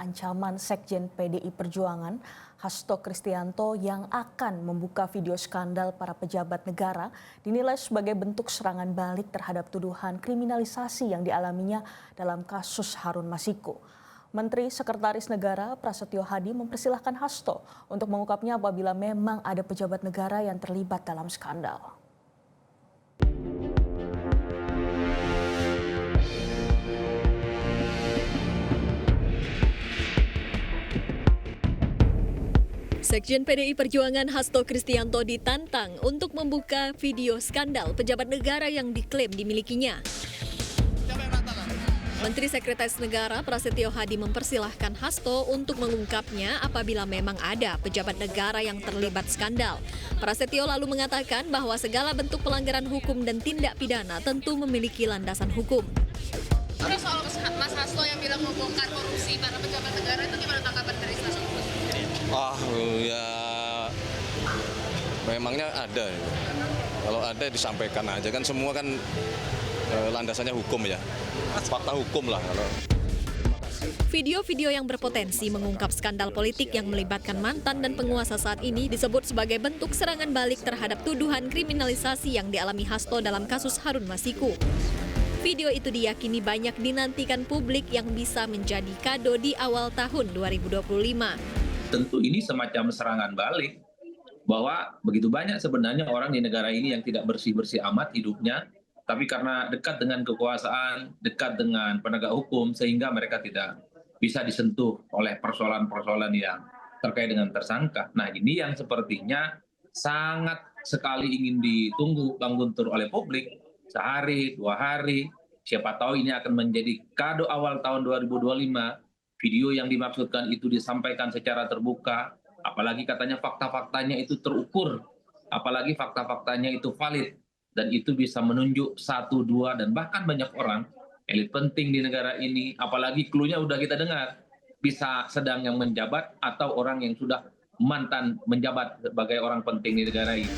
ancaman Sekjen PDI Perjuangan Hasto Kristianto yang akan membuka video skandal para pejabat negara dinilai sebagai bentuk serangan balik terhadap tuduhan kriminalisasi yang dialaminya dalam kasus Harun Masiku. Menteri Sekretaris Negara Prasetyo Hadi mempersilahkan Hasto untuk mengungkapnya apabila memang ada pejabat negara yang terlibat dalam skandal. Sekjen PDI Perjuangan Hasto Kristianto ditantang untuk membuka video skandal pejabat negara yang diklaim dimilikinya. Menteri Sekretaris Negara Prasetyo Hadi mempersilahkan Hasto untuk mengungkapnya apabila memang ada pejabat negara yang terlibat skandal. Prasetyo lalu mengatakan bahwa segala bentuk pelanggaran hukum dan tindak pidana tentu memiliki landasan hukum. Terus soal Mas Hasto yang bilang membongkar korupsi para pejabat negara itu gimana tanggapan dari stasiun? Ya memangnya ada. Kalau ada disampaikan aja kan, semua kan landasannya hukum ya. Fakta hukum lah. Video-video yang berpotensi mengungkap skandal politik yang melibatkan mantan dan penguasa saat ini disebut sebagai bentuk serangan balik terhadap tuduhan kriminalisasi yang dialami Hasto dalam kasus Harun Masiku. Video itu diyakini banyak dinantikan publik yang bisa menjadi kado di awal tahun 2025. Tentu ini semacam serangan balik bahwa begitu banyak sebenarnya orang di negara ini yang tidak bersih-bersih amat hidupnya, tapi karena dekat dengan kekuasaan, dekat dengan penegak hukum, sehingga mereka tidak bisa disentuh oleh persoalan-persoalan yang terkait dengan tersangka. Nah, ini yang sepertinya sangat sekali ingin ditunggu Bang Guntur oleh publik, sehari, 2 hari, siapa tahu ini akan menjadi kado awal tahun 2025, video yang dimaksudkan itu disampaikan secara terbuka, apalagi katanya fakta-faktanya itu terukur, apalagi fakta-faktanya itu valid, dan itu bisa menunjuk 1, 2, dan bahkan banyak orang, elit penting di negara ini, apalagi clue-nya udah kita dengar, bisa sedang yang menjabat atau orang yang sudah mantan menjabat sebagai orang penting di negara ini.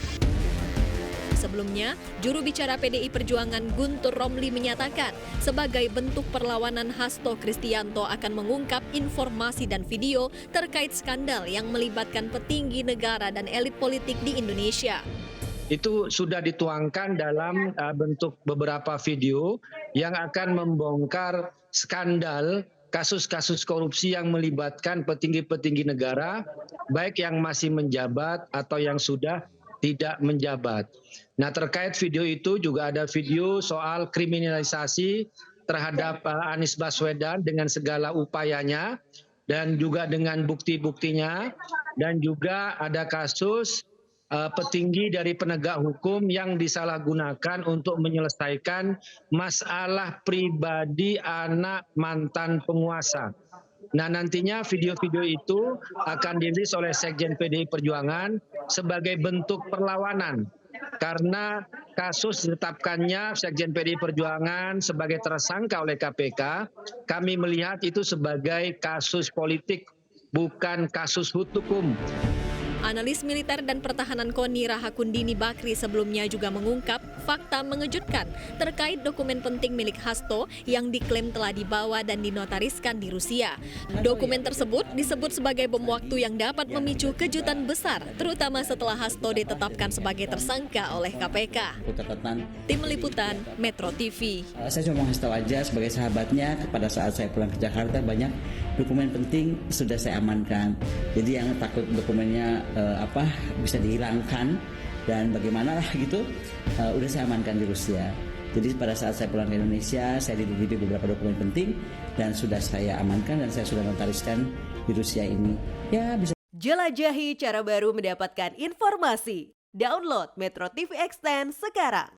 Sebelumnya, juru bicara PDI Perjuangan Guntur Romli menyatakan sebagai bentuk perlawanan Hasto Kristianto akan mengungkap informasi dan video terkait skandal yang melibatkan petinggi negara dan elit politik di Indonesia. Itu sudah dituangkan dalam bentuk beberapa video yang akan membongkar skandal kasus-kasus korupsi yang melibatkan petinggi-petinggi negara, baik yang masih menjabat atau yang sudah tidak menjabat. Nah, terkait video itu juga ada video soal kriminalisasi terhadap Anies Baswedan dengan segala upayanya dan juga dengan bukti-buktinya, dan juga ada kasus petinggi dari penegak hukum yang disalahgunakan untuk menyelesaikan masalah pribadi anak mantan penguasa. Nah, nantinya video-video itu akan dirilis oleh Sekjen PDI Perjuangan sebagai bentuk perlawanan. Karena kasus ditetapkannya Sekjen PDI Perjuangan sebagai tersangka oleh KPK, kami melihat itu sebagai kasus politik, bukan kasus hukum. Analis militer dan pertahanan KONI Rahakundini Bakri sebelumnya juga mengungkap fakta mengejutkan terkait dokumen penting milik Hasto yang diklaim telah dibawa dan dinotariskan di Rusia. Dokumen tersebut disebut sebagai bom waktu yang dapat memicu kejutan besar, terutama setelah Hasto ditetapkan sebagai tersangka oleh KPK. Tim Liputan Metro TV. Saya cuma ngasih tahu aja sebagai sahabatnya, pada saat saya pulang ke Jakarta banyak dokumen penting sudah saya amankan. Jadi yang takut dokumennya bisa dihilangkan dan bagaimana lah gitu, udah saya amankan di Rusia. Jadi pada saat saya pulang ke Indonesia, saya dititipi beberapa dokumen penting dan sudah saya amankan dan saya sudah notariskan di Rusia ini. Ya bisa. Jelajahi cara baru mendapatkan informasi. Download Metro TV Extend sekarang.